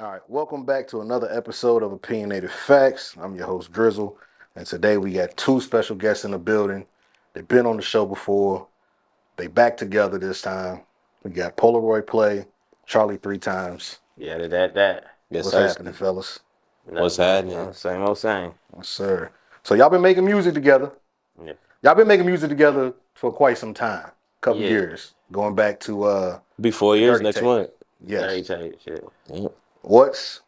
All right, welcome back to another episode of Opinionated Facts. I'm your host, Drizzle, and today we got two special guests in the building. They've been on the show before. They back together this time. We got Polaroid Play, Charlie three times. Yeah, that. Yes, What's sir. happening, fellas? What's happening? Same old same. Yes, sir. So y'all been making music together. Yeah. Y'all been making music together for quite some time, couple Yeah. years, going back to Be 4 years Dirty next Tape. month. yes. Dirty tape shit. Yeah. What's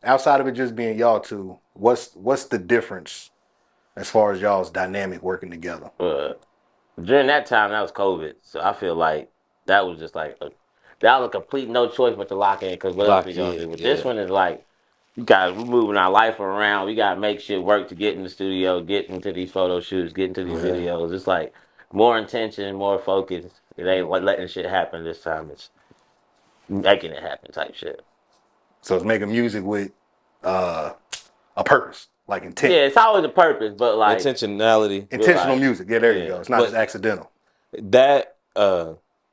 outside of it just being y'all two? What's the difference as far as y'all's dynamic working together? During that time, that was COVID, so I feel like that was just like that was a complete no choice but to lock in because what else we gonna do? But this one is like we moving our life around. We gotta make shit work to get in the studio, get into these photo shoots, get into these videos. It's like more intention, more focus. It ain't letting shit happen this time. It's making it happen type shit. So it's making music with a purpose, like intent. Yeah, it's always a purpose, but like Intentionality. Intentional Right. music. Yeah, there you Yeah. go. It's not But- just accidental. That,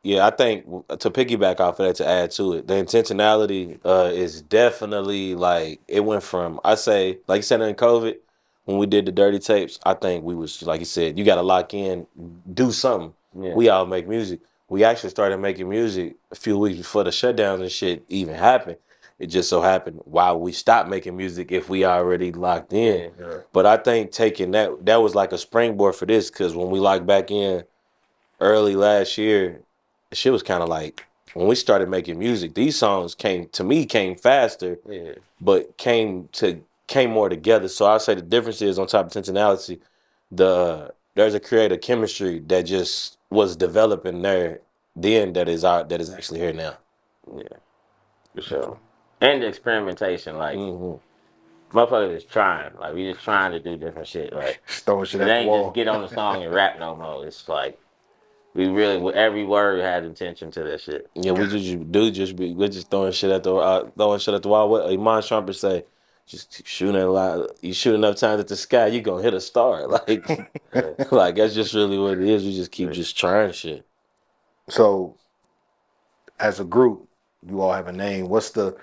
yeah, I think to piggyback off of that, to add to it, the intentionality is definitely like it went from, I say, like you said in COVID, when we did the dirty tapes, I think we was, like you said, you got to lock in, do something. Yeah. We all make music. We actually started making music a few weeks before the shutdowns and shit even happened. It just so happened while we stopped making music if we already locked in. Yeah. But I think taking that was like a springboard for this, because when we locked back in early last year, shit was kind of like when we started making music, these songs came faster, Yeah. but came more together. So I say the difference is on top of intentionality, there's a creative chemistry that just was developing there then that is actually here now. Yeah, for sure. And the experimentation, like Mm-hmm. motherfuckers is trying. Like we just trying to do different shit. Like Just throwing shit it at the ain't wall. just get on the song and rap no more. It's like we really with every word had intention to that shit. Yeah, we're just throwing shit at the wall. What Iman Shumpert say? Just shooting a lot. You shoot enough times at the sky, you gonna hit a star. Like, like that's just really what it is. We just keep just trying shit. So, as a group, you all have a name. What's the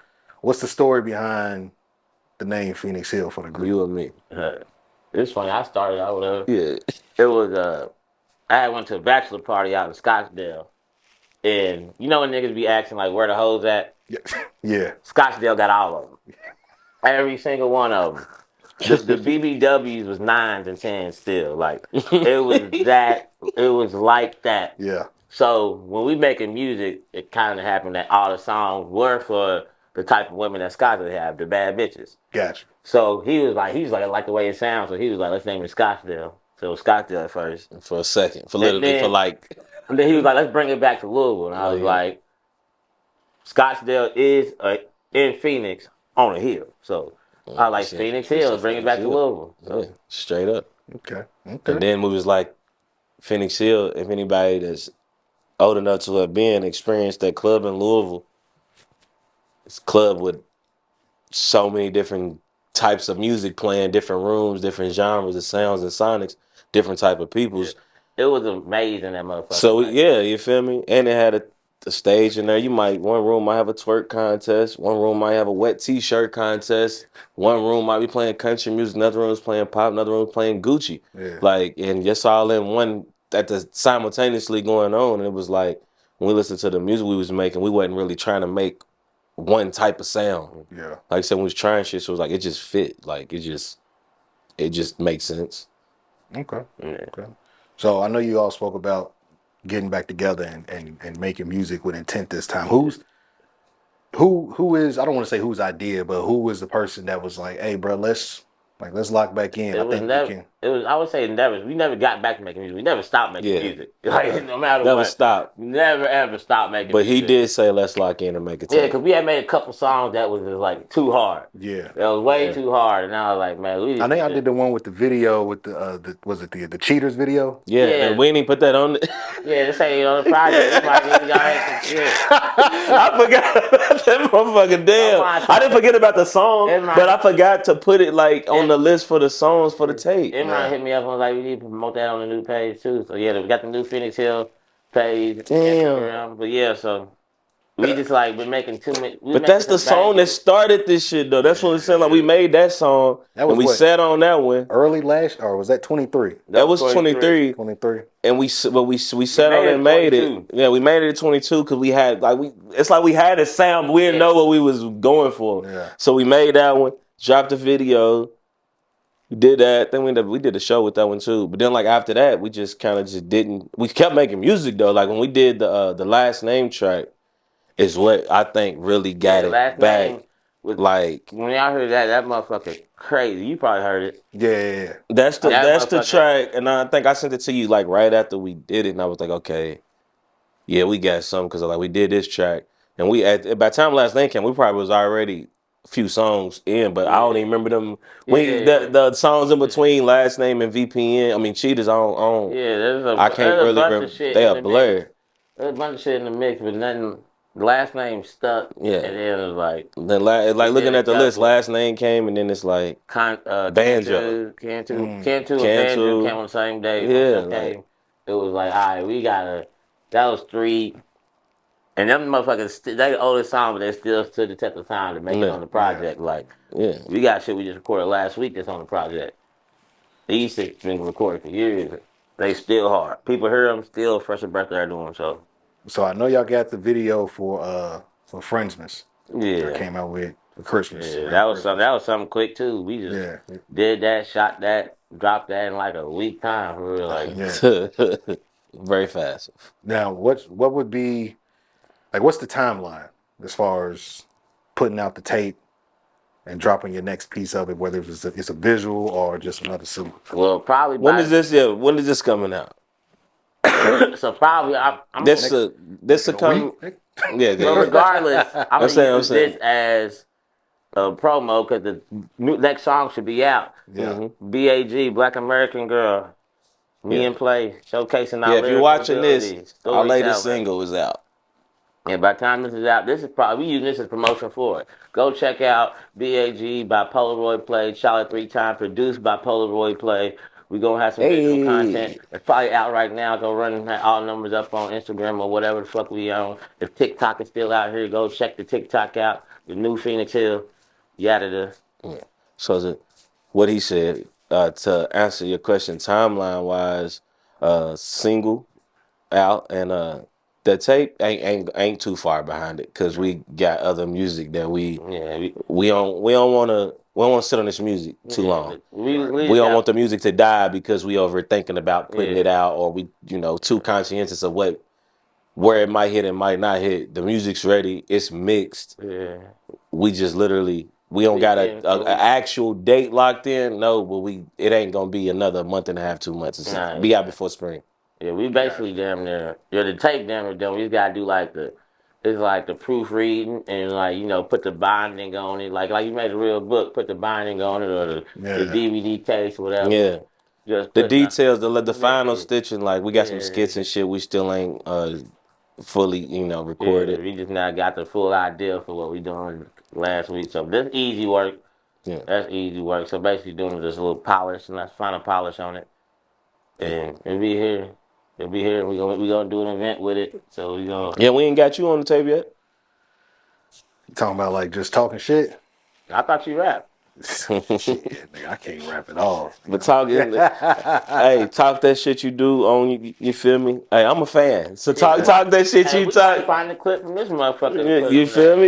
story behind the name Phoenix Hill for the group? You and me. It's funny. I started out with Yeah. it was I had went to a bachelor party out in Scottsdale, and you know when niggas be asking like where the hoes at? Yeah. Scottsdale got all of them. Every single one of them. The BBWs was 9s and 10s still. Like, it was like that. Yeah. So, when we making music, it kind of happened that all the songs were for the type of women that Scottsdale have, the bad bitches. Gotcha. So, he was like, I like the way it sounds. So, he was like, let's name it Scottsdale. So, it was Scottsdale at first. For a second. For literally, then- for like. And then he was like, let's bring it back to Louisville. And I was like, Scottsdale is in Phoenix on a hill. So I like Shit. Phoenix Hill, bring it back to Hill. Louisville. So, Yeah, straight up. Okay. And then we was like, Phoenix Hill, if anybody that's old enough to have experienced that club in Louisville, it's a club with so many different types of music playing, different rooms, different genres of sounds and sonics, different type of peoples. it was amazing, that motherfucker. So Like, yeah, you feel me? And it had a stage in there. One room might have a twerk contest, one room might have a wet t-shirt contest, one room might be playing country music, another room is playing pop, another room is playing Gucci. Yeah. Like, and just all in one simultaneously going on. And it was like when we listened to the music we was making, we wasn't really trying to make one type of sound. Yeah. Like I said, we was trying shit, so it was like it just fit. Like it just makes sense. Okay. yeah. Okay. So I know you all spoke about getting back together and making music with intent this time. Who is, I don't want to say whose idea, but who was the person that was like, hey bro, let's lock back in. It was never. It was. I would say never. We never got back to making music. We never stopped making Yeah. music. Like no matter Never what, stopped. never ever stopped making. But he music. did say let's lock in and make it. Yeah, because we had made a couple songs that was just like too hard. Yeah. That was way too hard, and I was like, man, we. I think I did the one with the video with was it the Cheaters video? Yeah, Yeah. and we didn't even put that on. Yeah, this ain't on the project. Y'all had some shit. I forgot about that motherfucker. Damn, I didn't forget about the song, but I forgot to put it like on the list for the songs for the tape. Imran hit me up and was like, we need to promote that on the new page too. So yeah, we got the new Phoenix Hill page. Damn. Instagram. But yeah, so We just like been making too many. But that's the song that started this shit though. That's what it sounded like. We made that song That was and we what? sat on that one. Early last, or was that 23? That was 23. 23. And we sat on it and made it. Yeah, we made it at 22 because we had it's like we had a sound, but we didn't know what we was going for. Yeah. So we made that one, dropped the video, we did that. Then we did the show with that one too. But then like after that, we just kind of just didn't. We kept making music though. Like when we did the last name track, is what I think really got it back. Like when y'all heard that motherfucker crazy. You probably heard it. Yeah. That's the track, and I think I sent it to you like right after we did it, and I was like, okay, yeah, we got something because like we did this track, and by the time last name came, we probably was already a few songs in, but I don't even remember them. The songs in between last name and VPN. I mean, cheaters on. Yeah, I can't really remember. They are blurred. There's a bunch of shit in the mix, but nothing. The last name stuck. Yeah. And then it was like. Like looking at the list, last name came, and then it's like Banjo. Cantu and Banjo came on the same day. Yeah. It was like, all right, we gotta. That was 3. And them motherfuckers, they the oldest song, but they still stood the test of time to make it on the project. Like, we got shit we just recorded last week that's on the project. These shit been recorded for years. They still hard. People hear them, still fresh of breath they're doing so. So I know y'all got the video for Friendsmas. Yeah. That came out with for Christmas. Yeah, that was something quick too. We just did that, shot that, dropped that in like a week time for real. Like very fast. Now what would be like what's the timeline as far as putting out the tape and dropping your next piece of it, whether it's a visual or just another single? Well, probably when is this coming out? So probably this coming. Yeah. But regardless, I'm gonna use this as a promo because the next song should be out. Yeah. BAG, Black American Girl, Me and Play, showcasing our if you're watching this, our latest out, single is out. And by the time this is out, this is probably we using this as promotion for it. Go check out BAG by Polaroid Play, Charlotte 3 times, produced by Polaroid Play. We're going to have some visual content. It's probably out right now. Go run all numbers up on Instagram or whatever the fuck we on. If TikTok is still out here, go check the TikTok out. The new Phoenix Hill. Yada. Yeah. So what he said, to answer your question, timeline-wise, single out, and the tape ain't too far behind it because we got other music that we don't want to sit on this music too long. We don't want the music to die because we overthinking about putting it out, or we too conscientious of where it might hit and might not hit. The music's ready, it's mixed. Yeah. We just literally we don't got a actual date locked in. No, but it ain't gonna be another month and a half, 2 months. It's be out before spring. Yeah, we basically damn near. The tape damn near done. We just gotta do the proofreading and put the binding on it. Like you made a real book, put the binding on it or the DVD case or whatever. Yeah. Just the details, the final stitching. Like we got some skits and shit. We still ain't fully recorded. Yeah, we just now got the full idea for what we doing last week. So this easy work. Yeah, that's easy work. So basically doing just a little polish and that's final polish on it, and it'll be here. It'll be here. We gonna do an event with it. So we gonna. Yeah, we ain't got you on the tape yet. You talking about like just talking shit? I thought you rap. Shit, nigga, I can't rap at all. But talk that shit you do on you feel me? Hey, I'm a fan. So talk that shit you talk. Find the clip from this motherfucker. You feel me?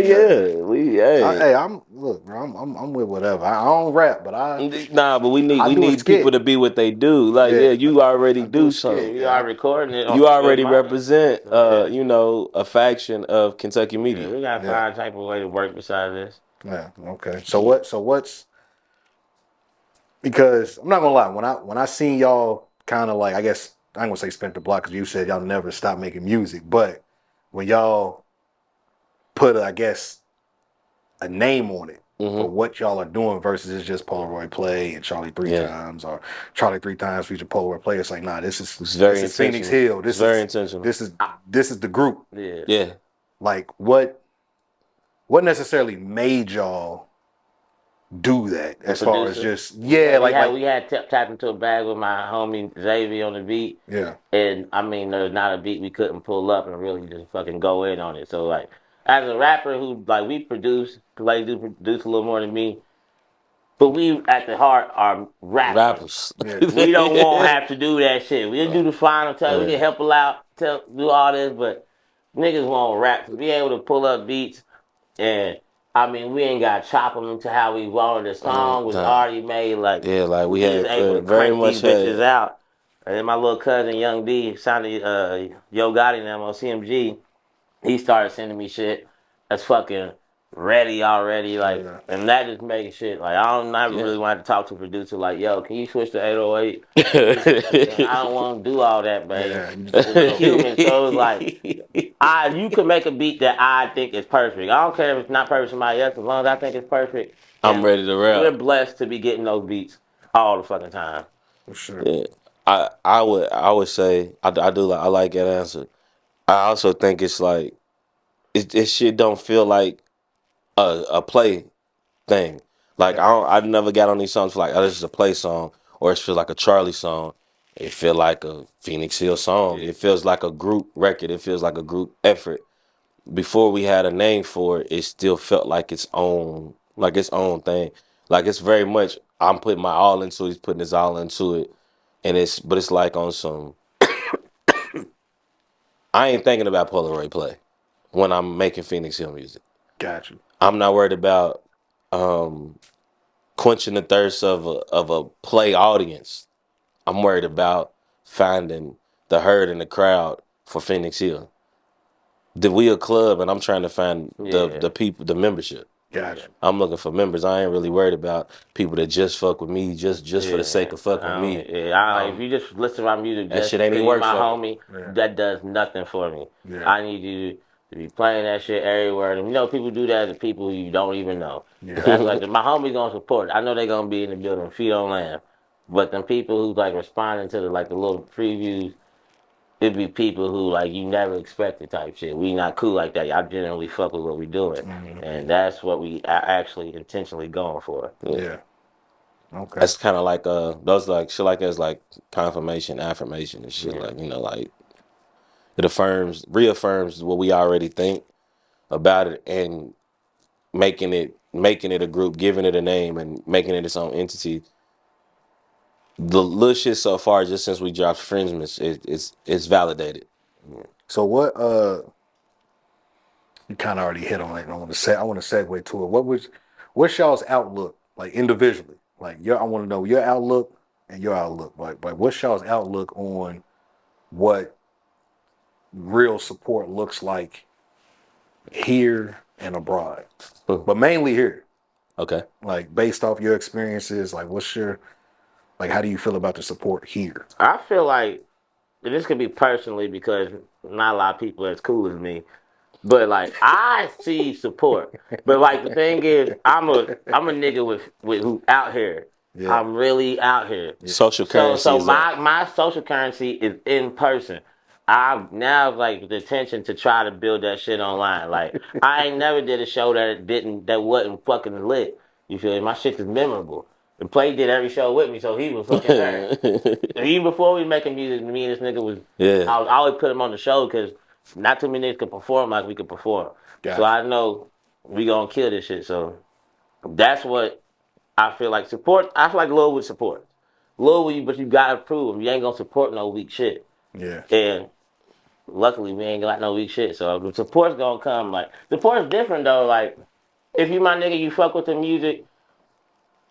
Yeah. I'm with whatever. I don't rap, but but we need people to be what they do. Like you already do something. You are recording it. You already represent a faction of Kentucky media. We gotta find a type of way to work besides this. Yeah. Okay. So what's because I'm not gonna lie, when I seen y'all kind of like, I guess I ain't gonna say spent the block because you said y'all never stopped making music, but when y'all put I guess a name on it for what y'all are doing versus it's just Polaroid Play and Charlie 3 times or Charlie 3 times feature Polaroid Play, it's like this is Phoenix Hill. This is very intentional. This is the group. Yeah. Like what necessarily made y'all do that as far as just we had tapped into a bag with my homie Xavier on the beat. Yeah. And I mean there's not a beat we couldn't pull up and really just fucking go in on it. So like as a rapper who like we produce, like do produce a little more than me, but we at the heart are rappers. Yeah. We don't want to have to do that shit. We'll do the final touch. We can help a out, do all this, but niggas want rap to be able to pull up beats and. I mean, we ain't got to chop them to how we wanted. The song was already made. Like, yeah, like we just had able to very crank much these bitches out. And then my little cousin, Young D, signed to Yo Gotti and them on CMG. He started sending me shit that's fucking ready already. Like, and that just makes shit. Like, I don't really want to talk to a producer like, yo, can you switch to 808? I don't want to do all that, baby. We're human, so it's like, you can make a beat that I think is perfect. I don't care if it's not perfect for somebody else, as long as I think it's perfect. I'm ready to rap. We're blessed to be getting those beats all the fucking time. For sure. Yeah. I would say I like that answer. I also think it's like this shit don't feel like a play thing. Like I never got on these songs for like, oh, this is a play song, or it feels like a Charlie song. It feel like a Phoenix Hill song. It feels like a group record. It feels like a group effort. Before we had a name for it, it still felt like its own thing. Like it's very much I'm putting my all into it, he's putting his all into it. And it's like on some I ain't thinking about Polaroid play when I'm making Phoenix Hill music. Got you. I'm not worried about quenching the thirst of a play audience. I'm worried about finding the herd in the crowd for Phoenix Hill. We a club, and I'm trying to find the people, the membership. Gotcha. I'm looking for members. I ain't really worried about people that just fuck with me, just for the sake of fucking with me. Yeah, if you just listen to my music, that shit ain't even work my for homie, that does nothing for me. Yeah. I need you to be playing that shit everywhere. And you know, people do that to people who you don't even know. Yeah. That's like my homie's gonna support it. I know they're gonna be in the building, feet on land. But them people who like responding to the little previews, it'd be people who like you never expected type shit. We not cool like that. Y'all generally fuck with what we doing, and that's what we actually intentionally going for. Yeah. Okay. That's kind of like those like shit like that's like confirmation, affirmation, and shit. Like like it reaffirms what we already think about it, and making it a group, giving it a name, and making it its own entity. The little shit so far, just since we dropped Fringements, it's validated. So what? You kind of already hit on it. I want to segue to it. What's y'all's outlook like individually? Like I want to know your outlook and your outlook. Like what's y'all's outlook on what real support looks like here and abroad, but mainly here. Okay. Like based off your experiences, like how do you feel about the support here? I feel like this could be personally because not a lot of people are as cool as me. But like I see support. But like the thing is, I'm a nigga with who out here. Yeah. I'm really out here. Yeah. Social currency. So my social currency is in person. I now like the intention to try to build that shit online. Like I ain't never did a show that wasn't fucking lit. You feel me? My shit is memorable. And Play did every show with me, so he was fucking there. Even before we making music, me and this nigga was. Yeah. I always put him on the show because not too many niggas could perform like we could perform. Gotcha. So I know we gonna kill this shit. So that's what I feel like. Support. I feel like Lil would support. Lil, but you gotta prove him. You ain't gonna support no weak shit. Yeah. And luckily we ain't got no weak shit. So the support's gonna come. Like support's different though. Like if you my nigga, you fuck with the music.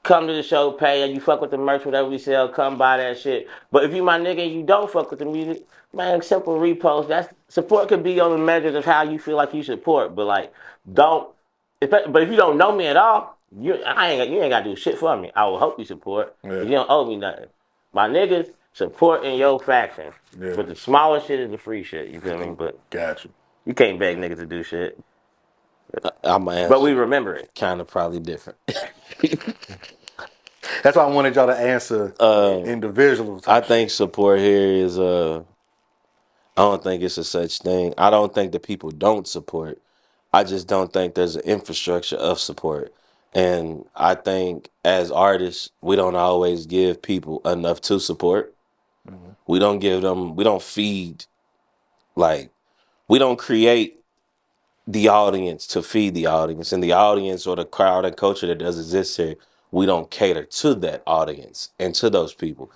Come to the show, pay, and you fuck with the merch, whatever we sell, come buy that shit. But if you my nigga and you don't fuck with the music, man, simple repost. That's support could be on the measures of how you feel like you support. But like, but if you don't know me at all, you ain't gotta do shit for me. I will hope you support. Yeah. You don't owe me nothing. My niggas supporting your faction. Yeah. But the smallest shit is the free shit. You feel me? But gotcha. You can't beg niggas to do shit. But we remember it. Kind of probably different. That's why I wanted y'all to answer individual. I think support here is I don't think it's a such thing. I don't think that people don't support. I just don't think there's an infrastructure of support. And I think as artists, we don't always give people enough to support. Mm-hmm. We don't feed, like, we don't create the audience to feed the audience, and the audience or the crowd and culture that does exist here, we don't cater to that audience and to those people.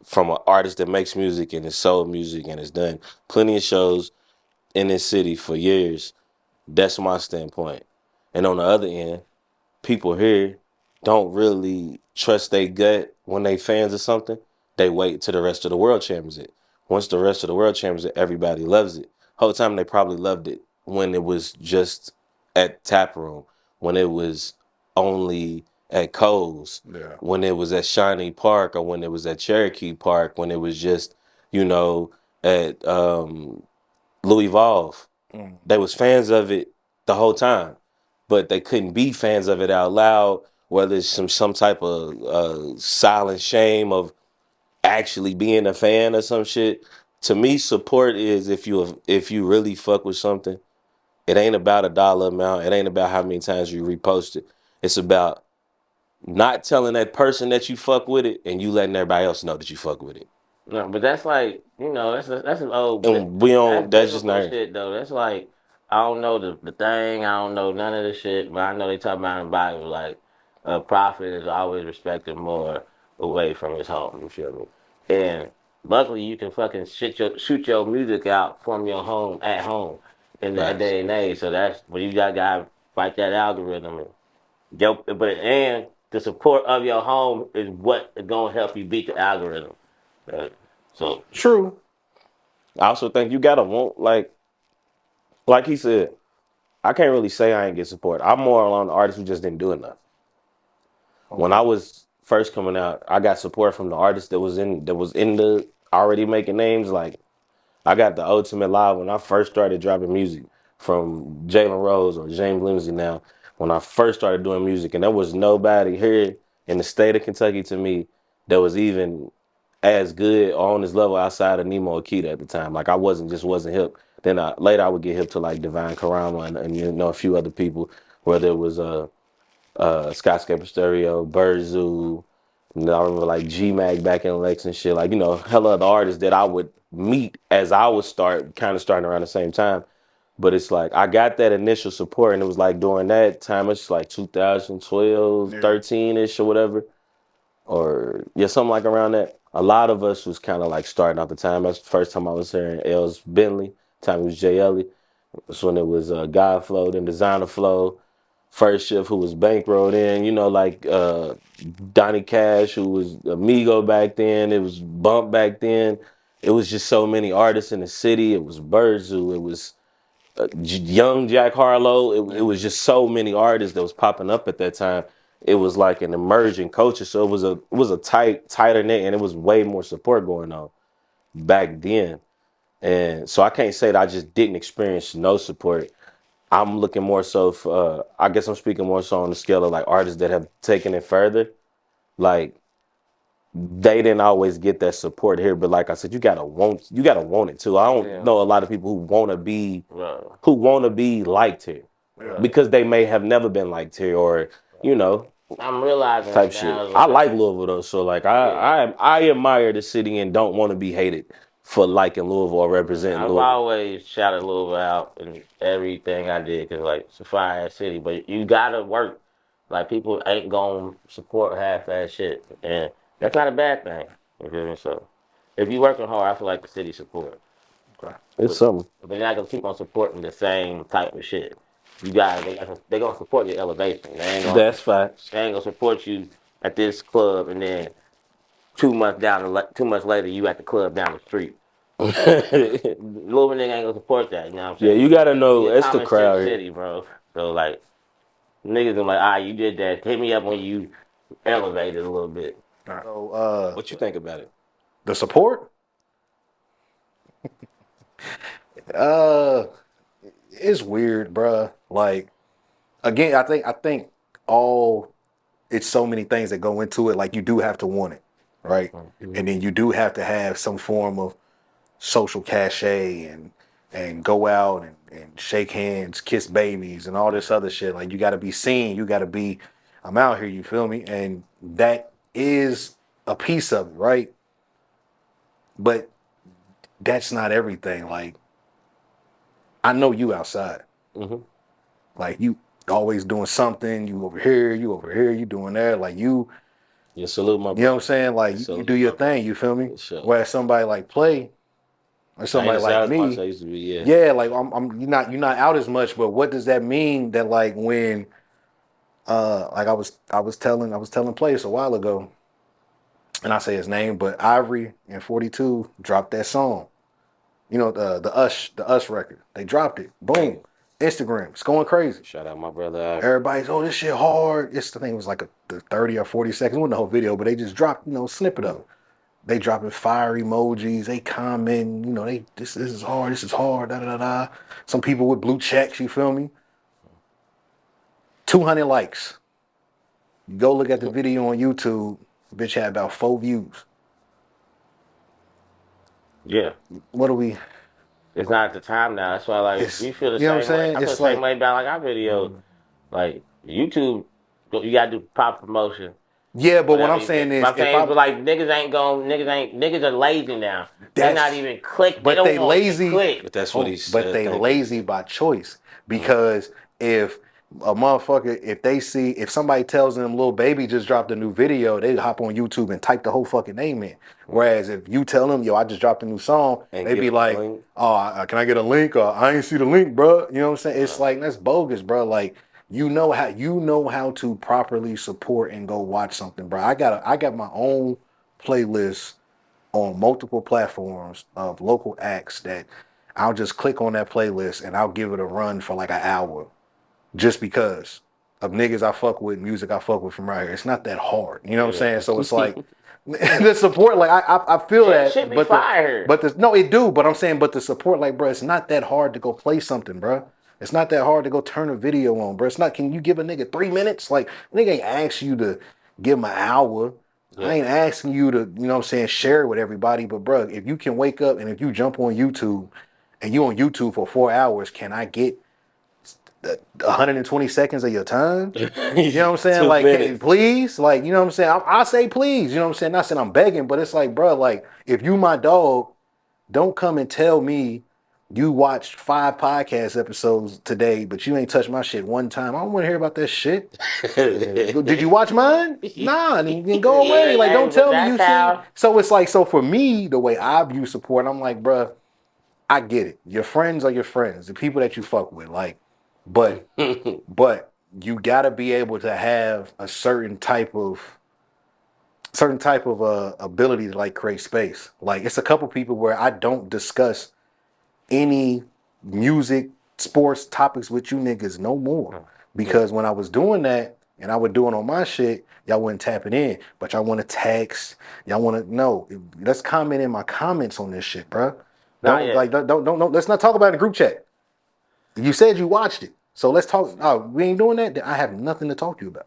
From an artist that makes music and has sold music and has done plenty of shows in this city for years, that's my standpoint. And on the other end, people here don't really trust their gut when they fans of something. They wait till the rest of the world champions it. Once the rest of the world champions it, everybody loves it. Whole time they probably loved it when it was just at Tap Room, when it was only at Cole's, when it was at Shawnee Park, or when it was at Cherokee Park, when it was just, at Louisville. They was fans of it the whole time, but they couldn't be fans of it out loud, whether it's some type of silent shame of actually being a fan or some shit. To me, support is if you really fuck with something, it ain't about a dollar amount. It ain't about how many times you repost it. It's about not telling that person that you fuck with it and you letting everybody else know that you fuck with it. No, but that's like, that's an old. And we don't. That's just not shit though. That's like, I don't know the thing. I don't know none of the shit, but I know they talk about in the Bible like a prophet is always respected more away from his home. You feel me? And luckily, you can fucking shoot your music out from your home at home in that day and age. So that's when you gotta fight that algorithm. And the support of your home is what is gonna help you beat the algorithm. So true. I also think you gotta want like he said. I can't really say I ain't get support. I'm more on the artists who just didn't do enough. Okay. When I was first coming out, I got support from the artists that was in the already making names. Like I got the ultimate live when I first started dropping music from Jalen Rose or James Lindsay now. When I first started doing music, and there was nobody here in the state of Kentucky to me that was even as good or on this level outside of Nemo Akita at the time. Like I wasn't hip. Then later I would get hip to like Divine Karama and a few other people, whether it was Skyscaper Stereo, Bird Zoo, and I remember like G-Mag back in Lex and shit. Like, hella other artists that I would meet as I would starting around the same time. But it's like I got that initial support, and it was like during that time, it's like 2012, 13-ish or whatever. Or something like around that. A lot of us was kind of like starting out the time. That's the first time I was hearing Els Bentley. Time it was Jay Ellie. That's when it was God Flow, then Designer Flow. First Shift, who was bankrolled in, like Donnie Cash, who was Amigo back then. It was Bump back then. It was just so many artists in the city. It was Bird Zoo. It was young Jack Harlow. It was just so many artists that was popping up at that time. It was like an emerging culture, so it was a tighter knit, and it was way more support going on back then. And so I can't say that I just didn't experience no support. I'm looking more so for, I guess I'm speaking more so on the scale of like artists that have taken it further. Like they didn't always get that support here, but like I said, you gotta want it too. I don't know a lot of people who wanna be liked here because they may have never been liked here, or I'm realizing type shit. I like Louisville though, so like I admire the city and don't want to be hated for liking Louisville or representing Louisville. I've always shouted Louisville out in everything I did because like it's a fire ass city, but you gotta work. Like people ain't gonna support half ass shit, and that's not a bad thing. You feel me? So if you working hard, I feel like the city support. It's something. But they're not gonna keep on supporting the same type of shit. You got they gonna support your elevation. That's facts. They ain't gonna support you at this club, and then 2 months later you at the club down the street. Louisville nigga ain't gonna support that. You know what I'm saying? Yeah, you gotta know it's the crowd here. City, bro. So like niggas are like, you did that. Hit me up when you elevated a little bit. So, what you think about it? The support? It's weird, bruh. Like, again, I think it's so many things that go into it. Like, you do have to want it, right? Mm-hmm. And then you do have to have some form of social cachet and go out and shake hands, kiss babies, and all this other shit. Like, you got to be seen. You got to be, I'm out here, you feel me? And that is a piece of it, right? But that's not everything. Like, I know you outside. Like you always doing something. You over here, you doing that. Like you salute my brother. know what I'm saying? Like you do your thing. You feel me? Sure. Whereas somebody like Play, or somebody like me, I used to be, yeah, like you're not out as much. But what does that mean? That like when like I was telling Place a while ago, and I say his name, but Ivory and 42 dropped that song. You know, the Us record. They dropped it. Boom. Instagram. It's going crazy. Shout out my brother Ivory. Everybody's, oh, this shit hard. I think it was like the 30 or 40 seconds. It wasn't the whole video, but they just dropped, a snippet of it. They dropping fire emojis. They comment, this is hard. This is hard. Da da da da. Some people with blue checks. You feel me? 200 likes. You go look at the video on YouTube. Bitch had about 4 views. Yeah. What are we? It's not at the time now. That's why, like, we feel the you know what I'm same way. saying? I feel the same way about, like, our videos. Like, YouTube, you got to do proper promotion. Yeah, but what I'm saying is, like, niggas are lazy now. They're not even click. But they lazy. Click. But that's what he said. But they lazy by choice, because if a motherfucker, if somebody tells them Lil Baby just dropped a new video, they hop on YouTube and type the whole fucking name in. Whereas if you tell them, yo, I just dropped a new song, they be like, oh, can I get a link? Or I ain't see the link, bro. You know what I'm saying? It's like, that's bogus, bro. Like, you know how to properly support and go watch something, bro. I got my own playlist on multiple platforms of local acts that I'll just click on that playlist and I'll give it a run for like an hour, just because of niggas I fuck with, music I fuck with from right here. It's not that hard, you know what I'm saying? So it's like the support, like I feel that, shit be fire. No, it do. But I'm saying, but the support, like, bro, it's not that hard to go play something, bro. It's not that hard to go turn a video on, bro. It's not. Can you give a nigga 3 minutes? Like, nigga ain't ask you to give him an hour. Yeah. I ain't asking you to, you know what I'm saying, share it with everybody. But, bro, if you can wake up and if you jump on YouTube and you on YouTube for 4 hours, can I get 120 seconds of your time? You know what I'm saying? Like, please? Like, you know what I'm saying? I say please. You know what I'm saying? Not saying I'm begging, but it's like, bro, like, if you my dog, don't come and tell me you watched 5 podcast episodes today, but you ain't touched my shit one time. I don't want to hear about that shit. Did you watch mine? Nah, then go away. Like, don't tell me you see. So it's like, so for me, the way I view support, I'm like, bruh, I get it. Your friends are your friends, the people that you fuck with. Like, but you gotta be able to have a certain type of ability to like create space. Like, it's a couple people where I don't discuss any music, sports topics with you niggas no more. Because when I was doing that and I would do it on my shit, y'all wasn't tapping in. But y'all want to text, y'all want to know. Let's comment in my comments on this shit, bro. Don't let's not talk about it in the group chat. You said you watched it, so let's talk. Oh, we ain't doing that. Then I have nothing to talk to you about.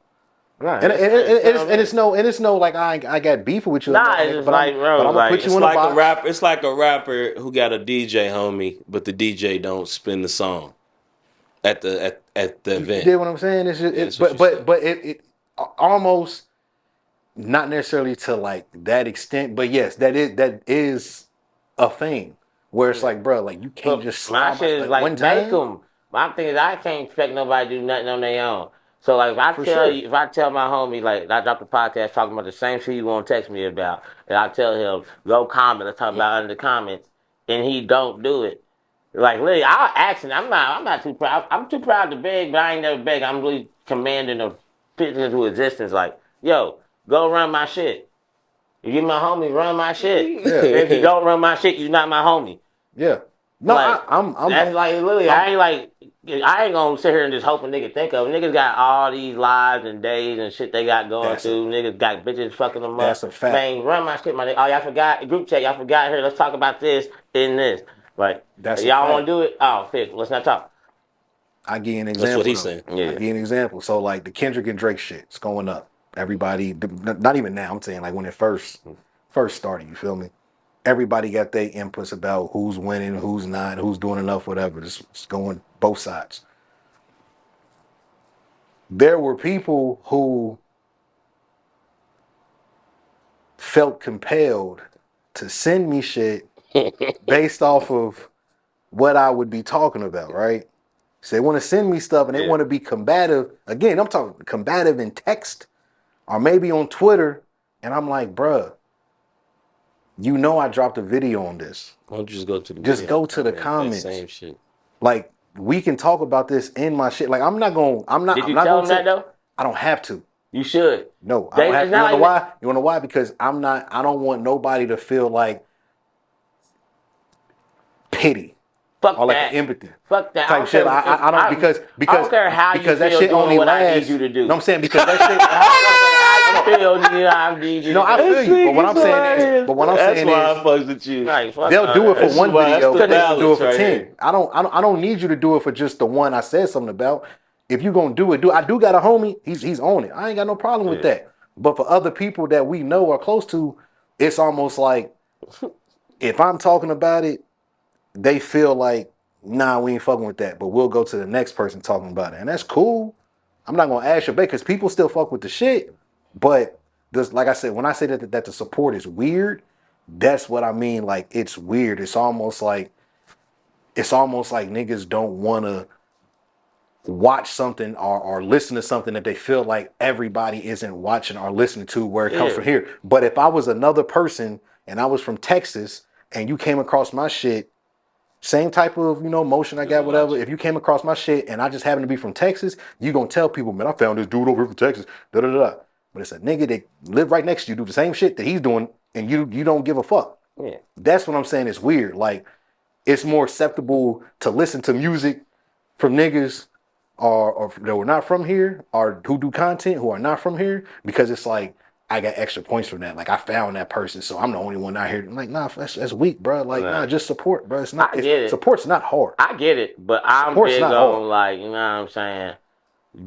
Right. And it's no like I got beef with you. Nah, it's like, bro, but I'm gonna put you in a box. It's like a rapper who got a DJ homie, but the DJ don't spin the song at the event. You get what I'm saying? But it almost not necessarily to like that extent. But yes, that is a thing where it's like, bro, like you can't just slide my shit is like one time. Make them. My thing is I can't expect nobody to do nothing on their own. So like if I tell my homie, like, I dropped a podcast talking about the same shit you want to text me about, and I tell him, go comment, let's talk about it under the comments, and he don't do it. Like, literally, I'll ask him. I'm not too proud. I'm too proud to beg, but I ain't never beg. I'm really commanding the put into existence. Like, yo, go run my shit. You get my homie, run my shit. Yeah. If you don't run my shit, you're not my homie. Yeah. No, like, I'm that's like literally. I ain't gonna sit here and just hope a nigga think of it. Niggas got all these lives and days and shit they got going through. Niggas got bitches fucking them up. That's a fact. Man, run my shit, my nigga. Oh, y'all forgot group chat. Y'all forgot here. Let's talk about this and this. Like, y'all want to do it? Oh, fit. Let's not talk. I give you an example. That's what he's saying. Yeah. I give you an example. So like the Kendrick and Drake shit, it's going up. Everybody, not even now. I'm saying like when it first started. You feel me? Everybody got their inputs about who's winning, who's not, who's doing enough, whatever. It's going both sides. There were people who felt compelled to send me shit based off of what I would be talking about, right? So they want to send me stuff and they want to be combative. Again, I'm talking combative in text or maybe on Twitter. And I'm like, bruh, you know I dropped a video on this. Why don't you just go to the go to the comments. Same shit. Like, we can talk about this in my shit. Like, I'm not. Did you tell them that though? I don't have to. You should. No, I don't have to. You wanna know why? You wanna know why? Because I don't want nobody to feel like pity. Fuck or like that. empathy. Fuck that. Type shit. I don't because I don't care how you feel that shit doing only what lasts. I need you to do. No, I'm saying because that shit. No, I feel you. But what I'm saying is, that's why I fucks with you. Right, they'll do it for one video, but they'll do it for 10. Here. I don't need you to do it for just the one I said something about. If you gonna do it, I do got a homie. He's on it. I ain't got no problem with that. But for other people that we know or close to, it's almost like if I'm talking about it, they feel like, nah, we ain't fucking with that. But we'll go to the next person talking about it, and that's cool. I'm not gonna ask your back because people still fuck with the shit. But this, like I said, when I say that the support is weird, that's what I mean. Like, it's weird. It's almost like niggas don't wanna watch something or listen to something that they feel like everybody isn't watching or listening to where it comes from here. But if I was another person and I was from Texas and you came across my shit, same type of, motion I got, whatever. If you came across my shit and I just happen to be from Texas, you gonna tell people, man, I found this dude over here from Texas, da-da-da. But it's a nigga that live right next to you, do the same shit that he's doing, and you don't give a fuck. Yeah. That's what I'm saying. It's weird. Like, it's more acceptable to listen to music from niggas or that were not from here, or who do content who are not from here, because it's like, I got extra points from that. Like, I found that person, so I'm the only one out here. I'm like, nah, that's weak, bro. Like, nah, just support, bro. It's not. I get it. Support's not hard. I get it, but I'm big on, like, you know what I'm saying?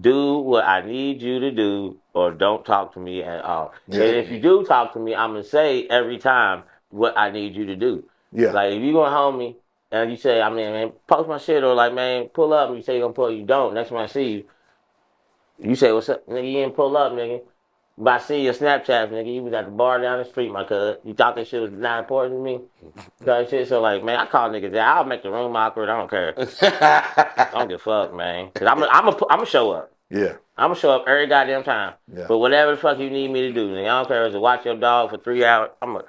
Do what I need you to do, or don't talk to me at all. Yeah. And if you do talk to me, I'm gonna say every time what I need you to do. Yeah. Like, if you gonna hold me and you say, I mean, man, post my shit, or like, man, pull up, and you say you're gonna pull up, you don't. Next time I see you, you say, what's up, nigga? You didn't pull up, nigga. But I see your Snapchat, nigga. You was at the bar down the street, my cuz. You thought this shit was not important to me? So, like, man, I call niggas that. I'll make the room awkward. I don't care. I don't give a fuck, man. Because I'm going to show up. Yeah. I'm going to show up every goddamn time. Yeah. But whatever the fuck you need me to do, nigga. I don't care if it's to watch your dog for 3 hours. I'm going to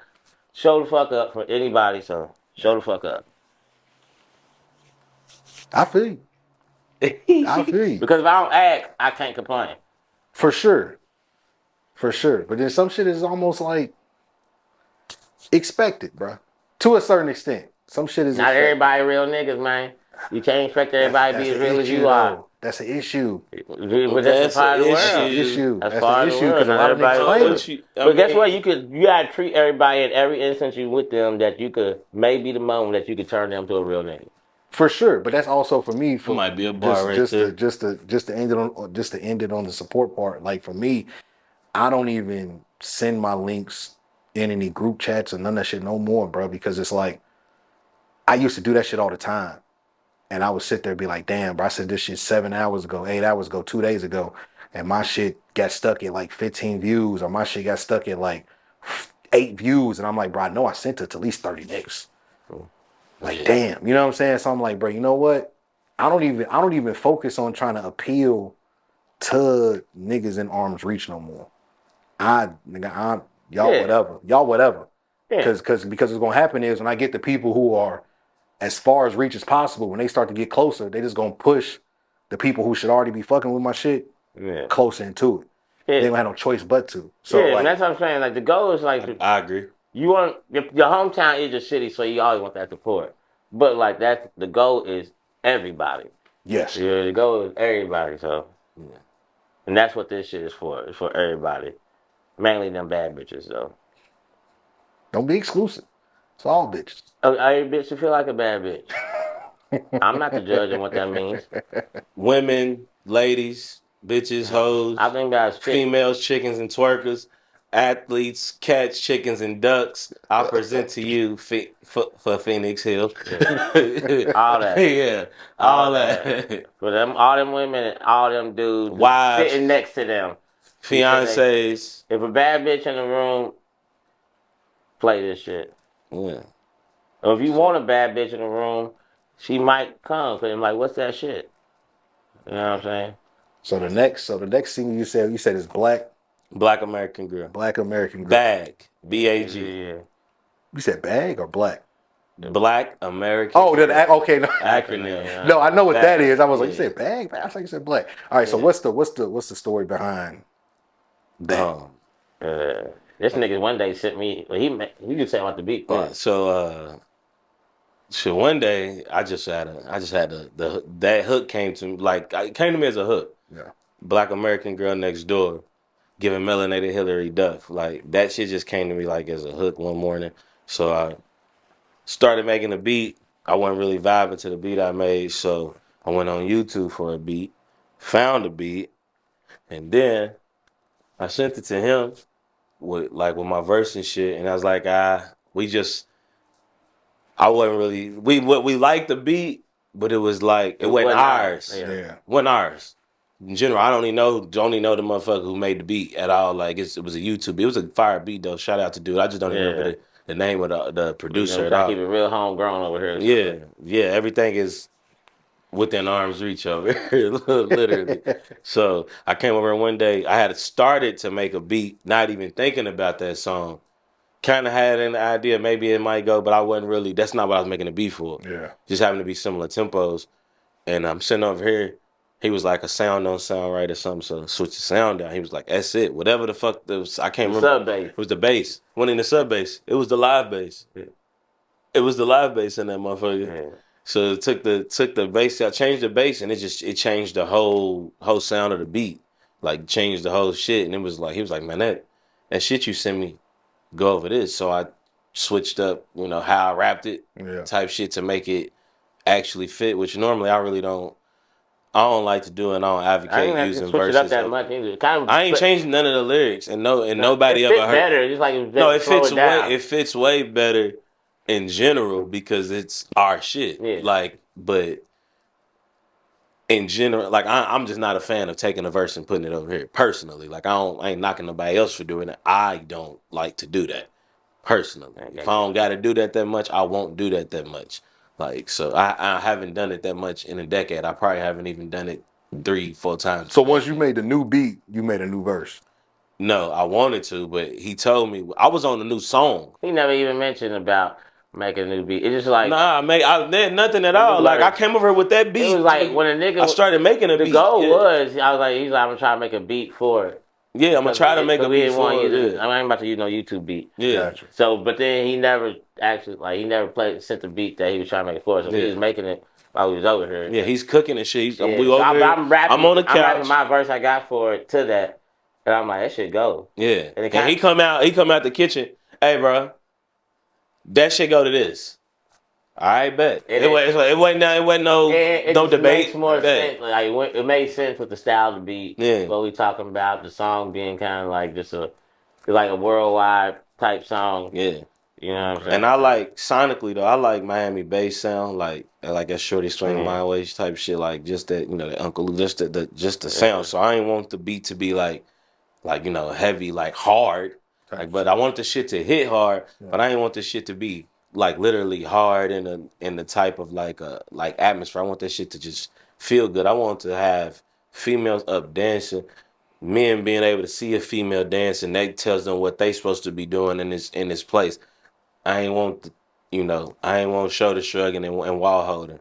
show the fuck up for anybody, so show the fuck up. I feel you. Because if I don't act, I can't complain. For sure. But then some shit is almost like expected, bro. To a certain extent. Some shit is not expected. Everybody real niggas, man. You can't expect everybody to be as real as you are. That's an issue. But that's part of the world. That's an issue because a lot of niggas claim it. But guess what? You gotta treat everybody in every instance you with them that you could, maybe the moment that you could turn them to a real nigga. For sure, but that's also for me. For might be a bar right there. Just to end it on the support part. Like, for me, I don't even send my links in any group chats or none of that shit no more, bro, because it's like, I used to do that shit all the time. And I would sit there and be like, damn, bro, I said this shit 7 hours ago, 8 hours ago, 2 days ago, and my shit got stuck at like 15 views, or my shit got stuck at like 8 views. And I'm like, bro, I know I sent it to at least 30 niggas. Like, damn, you know what I'm saying? So I'm like, bro, you know what? I don't even focus on trying to appeal to niggas in arm's reach no more. Y'all whatever. Because what's gonna happen is when I get the people who are as far as reach as possible, when they start to get closer, they just gonna push the people who should already be fucking with my shit closer into it. They don't have no choice but to. So and that's what I'm saying. Like, the goal is like, I agree. You want your hometown is your city, so you always want that support. But like, that's the goal is everybody. Yes. Yeah, the goal is everybody. So, and that's what this shit is for. It's for everybody. Mainly them bad bitches, though. Don't be exclusive. It's all bitches. Every bitch should feel like a bad bitch. I'm not the judge of what that means. Women, ladies, bitches, hoes. I think that's females, chickens, and twerkers. Athletes, cats, chickens, and ducks. I present to you for Phoenix Hill. Yeah. All that. Yeah. All that. For them, all them women and all them dudes. Wives. Sitting next to them. Fiancés. If a bad bitch in the room, play this shit. Yeah. Or if you want a bad bitch in the room, she might come. Cause I'm like, what's that shit? You know what I'm saying? So the next single you said is Black American Girl. Black American Girl. Bag. BAG. Yeah. You said bag or black? Black American. Oh, okay. No. Acronym. No, I know what that is. I was like, Yeah. you said bag? I thought you said black. All right. So what's the story behind that? This nigga one day sent me. Well, he just said about the beat. So one day I just had that hook came to me, like it came to me as a hook. Yeah. Black American Girl Next Door, giving melanated Hillary Duff. Like that shit just came to me like as a hook one morning. So I started making a beat. I wasn't really vibing to the beat I made, so I went on YouTube for a beat, found a beat, and then I sent it to him with my verse and shit, and I was like, I wasn't really we liked the beat, but it was like it wasn't ours. Yeah. Wasn't ours. In general, I don't even know the motherfucker who made the beat at all. Like it was a YouTube. It was a fire beat though. Shout out to dude. I just don't even remember the name of the producer at all. Keep it real homegrown over here. Yeah. Everything is within arm's reach over here, literally. So I came over one day. I had started to make a beat, not even thinking about that song. Kind of had an idea, maybe it might go, but I wasn't really. That's not what I was making a beat for. Yeah. Just happened to be similar tempos, and I'm sitting over here. He was like, a sound don't sound right or something, so switch the sound down. He was like, that's it. Whatever the fuck I can't remember. Sub bass. It was the bass. Went in the sub bass. It was the live bass. Yeah. It was the live bass in that motherfucker. Yeah. So it took the bass out, changed the bass, and it changed the whole sound of the beat. Like changed the whole shit. And it was like, he was like, man, that shit you sent me, go over this. So I switched up, how I rapped it, type shit to make it actually fit, which normally I don't like to do, and I don't advocate using verses. It up that much either. I ain't changing none of the lyrics, and nobody ever heard. Better, just like it fits way better in general because it's our shit. Yeah. But in general, I'm just not a fan of taking a verse and putting it over here. Personally, I ain't knocking nobody else for doing it. I don't like to do that personally. If I don't got to do that much, I won't do that much. So I haven't done it that much in a decade. I probably haven't even done it 3-4 times. So once you made the new beat, you made a new verse. No, I wanted to, but he told me I was on a new song. He never even mentioned about making a new beat. It's just like nothing at all. Like I came over here with that beat. It was like when a nigga I started making a beat. The goal was I was like, he's like, I'm gonna try to make a beat for it. Yeah, I'm gonna try to make a beat for it. I ain't about to use no YouTube beat. Yeah. Gotcha. So, but then he never actually sent the beat that he was trying to make it for us. So he was making it while we was over here. Yeah, he's cooking and shit. I'm rapping. I'm on the couch. I'm rapping my verse I got for it to that, and I'm like, that shit go. Yeah. And he come out the kitchen. Hey, bro, that shit go to this. I bet. It wasn't no debate. Makes more sense. Like it made sense with the style of the beat. Yeah. What we talking about, the song being kind of like just a worldwide type song. Yeah. You know what I'm saying? And I like sonically though. I like Miami bass sound, like that Shorty Swing My Way type shit, like just that that Uncle Lou, just the sound. So I ain't want the beat to be like heavy, like hard. But I want the shit to hit hard, but I ain't want the shit to be like literally hard in the type of like atmosphere. I want that shit to just feel good. I want to have females up dancing, men being able to see a female dancing. That tells them what they supposed to be doing in this place. I ain't want shoulder shrugging and wall holding.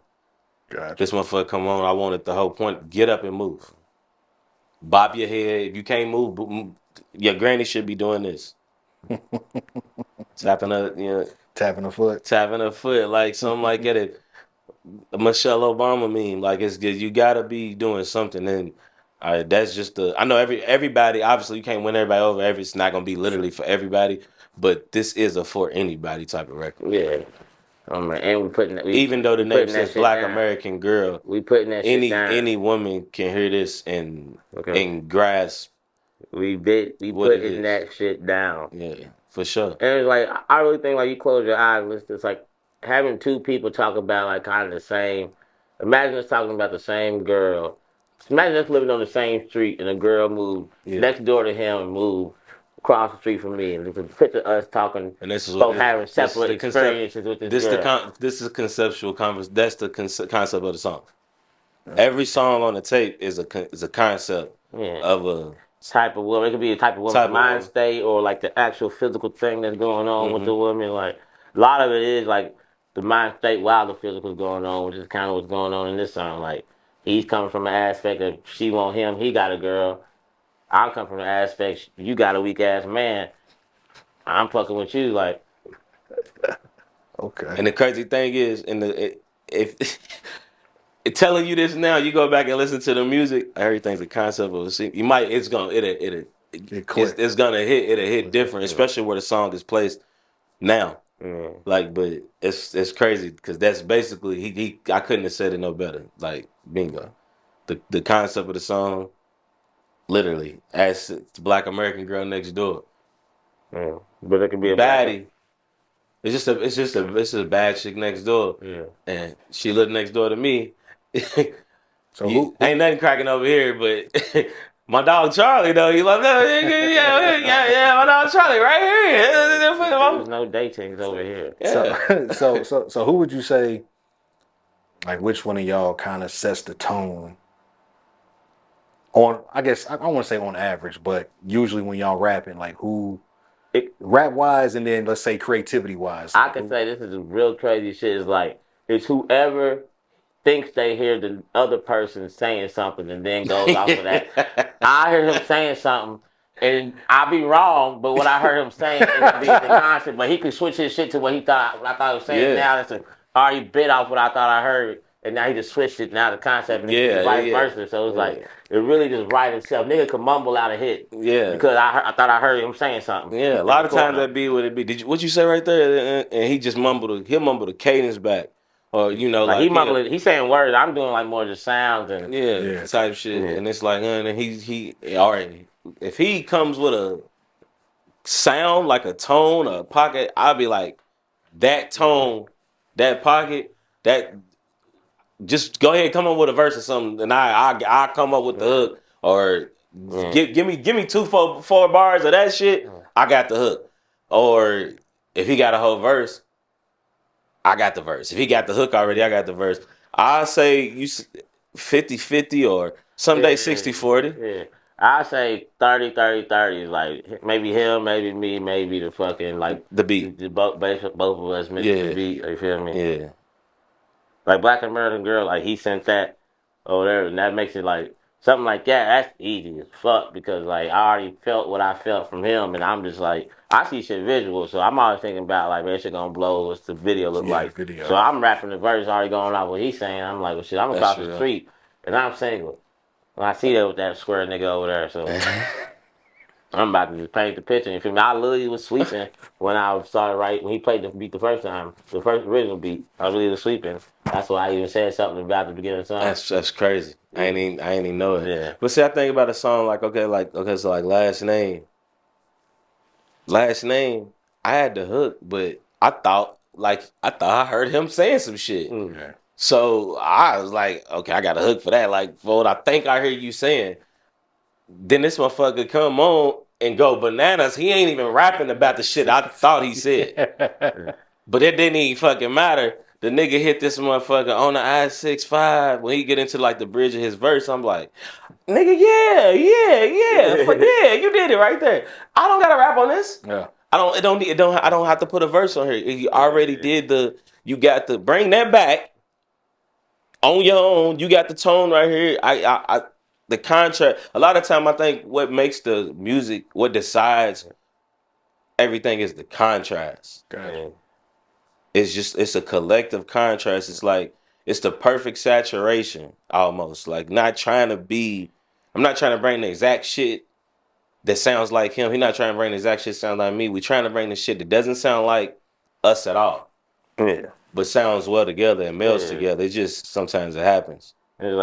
Gotcha. This motherfucker come on. I wanted the whole point. Get up and move. Bob your head. If you can't move, your granny should be doing this. Tapping a foot. Tapping a foot, like something like that. A Michelle Obama meme, like it's good. You gotta be doing something, and that's just I know everybody. Obviously, you can't win everybody over. It's not gonna be literally for everybody, but this is a for anybody type of record. Yeah. And even though the name says Black American Girl, we putting that shit down. Any woman can hear this and grasp. We putting that shit down. Yeah, for sure. And it's like I really think you close your eyes, it's like having two people talk about kind of the same. Imagine us talking about the same girl. Imagine us living on the same street and a girl moved next door to him and moved across the street from me, and it's a picture of us talking, and this is both having separate experiences with this girl. This is a conceptual conversation. That's the concept of the song. Every song on the tape is a concept of a type of woman. It could be a type of woman's mind state or like the actual physical thing that's going on with the woman. Like a lot of it is like the mind state while the physical is going on, which is kind of what's going on in this song. Like he's coming from an aspect of she want him, he got a girl. I'm coming from an aspect you got a weak ass man. I'm fucking with you, like. Okay. And the crazy thing is, if telling you this now, you go back and listen to the music. Everything's a concept of a scene. You might it's gonna hit different, especially where the song is placed now. Like, but it's crazy because that's basically I couldn't have said it no better. Like bingo, the concept of the song, literally as the Black American Girl Next Door. But it could be a baddie. It's just a bad chick next door. Yeah. And she lived next door to me. So who ain't nothing cracking over here, but my dog Charlie though, he like, yeah, my dog Charlie right here. There's no datings over here. Yeah. So who would you say, like, which one of y'all kind of sets the tone on, I guess I don't want to say on average, but usually when y'all rapping, like who rap wise and then let's say creativity wise. I can say this is real crazy shit. Is like it's whoever thinks they hear the other person saying something and then goes off of that. I heard him saying something and I be wrong, but what I heard him saying is the concept. But he could switch his shit to what I thought he was saying. Now that's already bit off what I thought I heard. And now he just switched it now the concept and it's vice versa. So it's like it really just write itself. Nigga could mumble out a hit. Yeah. Because I thought I heard him saying something. Yeah, a lot of times that be what it be. What you say right there? And he just mumbled the cadence back. Or like he mumbled he's saying words. I'm doing like more just sounds and type shit. Yeah. And it's like and he all right. If he comes with a sound, like a tone, a pocket, I'll be like, that tone, that pocket, that just go ahead, come up with a verse or something, and I come up with the hook, or give me 4 bars of that shit. I got the hook. Or if he got a whole verse, I got the verse. If he got the hook already, I got the verse. I say you 50-50 or some day 60-40. Yeah. I say 30-30-30. Like maybe him, maybe me, maybe the fucking like the beat. Both of us mix the beat. You feel me? Yeah. Like Black American Girl, like he sent that over there, and that makes it like something like that. That's easy as fuck because like I already felt what I felt from him, and I'm just like I see shit visual, so I'm always thinking about like man, shit gonna blow. What's the video look like? Video. So I'm rapping the verse already going off what he's saying. I'm like, well, shit, I'm across the street, and I'm single. When I see that with that square nigga over there, so I'm about to just paint the picture. You feel me? I literally was sweeping when I started when he played the beat the first time, the first original beat. I really was sweeping. That's why I even said something about the beginning of the song. That's crazy. I ain't even know it. Yeah. But see, I think about a song like so like Last Name. Last Name, I had the hook, but I thought I heard him saying some shit. Mm-hmm. So I was like, okay, I got a hook for that. Like for what I think I hear you saying. Then this motherfucker come on and go bananas. He ain't even rapping about the shit I thought he said. But it didn't even fucking matter. The nigga hit this motherfucker on the I-65. When he get into like the bridge of his verse, I'm like, nigga, yeah, you did it right there. I don't gotta rap on this. Yeah. I don't have to put a verse on here. You already did you got to bring that back on your own. You got the tone right here. The contrast. A lot of time, I think what makes the music, what decides everything is the contrast. Gotcha. It's a collective contrast. It's like it's the perfect saturation almost. Like I'm not trying to bring the exact shit that sounds like him. He's not trying to bring the exact shit that sounds like me. We're trying to bring the shit that doesn't sound like us at all. Yeah. But sounds well together and melds together. It just sometimes it happens. It's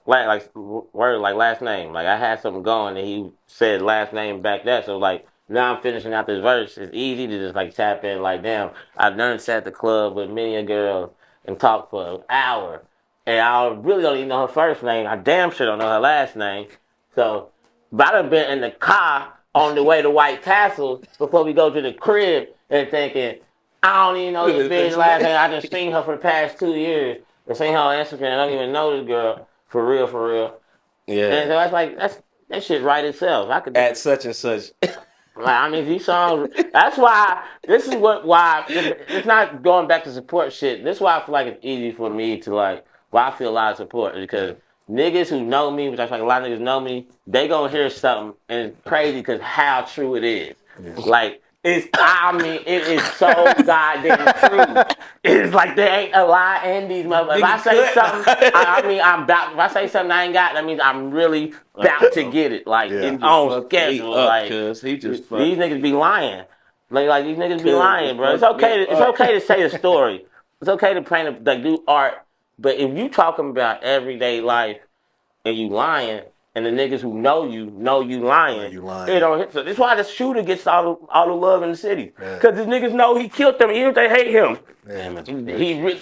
like word like last name. Like I had something going and he said last name back there. So like now I'm finishing out this verse. It's easy to just like tap in like damn. I've done sat at the club with many a girl and talked for an hour. And I really don't even know her first name. I damn sure don't know her last name. So but I done been in the car on the way to White Castle before we go to the crib and thinking, I don't even know this bitch last name. I just seen her for the past 2 years. and seen her on Instagram. I don't even know this girl for real, for real. Yeah. And so that's like that shit right itself. I could At such and such. like I mean these songs. That's why this is why it's not going back to support shit. This is why I feel like it's easy for me to like. Why I feel a lot of support because niggas who know me, which I feel like a lot of niggas know me, they gonna hear something and it's crazy because how true it is. Yeah. Like I mean, it is so goddamn true. It's like there ain't a lie in these motherfuckers. If I say something, I mean, I'm about. If I say something I ain't got, that means I'm really about to get it. Like it's on schedule. Like these niggas be lying. Like these niggas be lying, bro. It's okay. It's okay to say a story. It's okay to paint like do art. But if you talking about everyday life and you lying, and the niggas who know you lying, it don't hit. So that's why the shooter gets all the love in the city. Because the niggas know he killed them, even if they hate him. Damn it.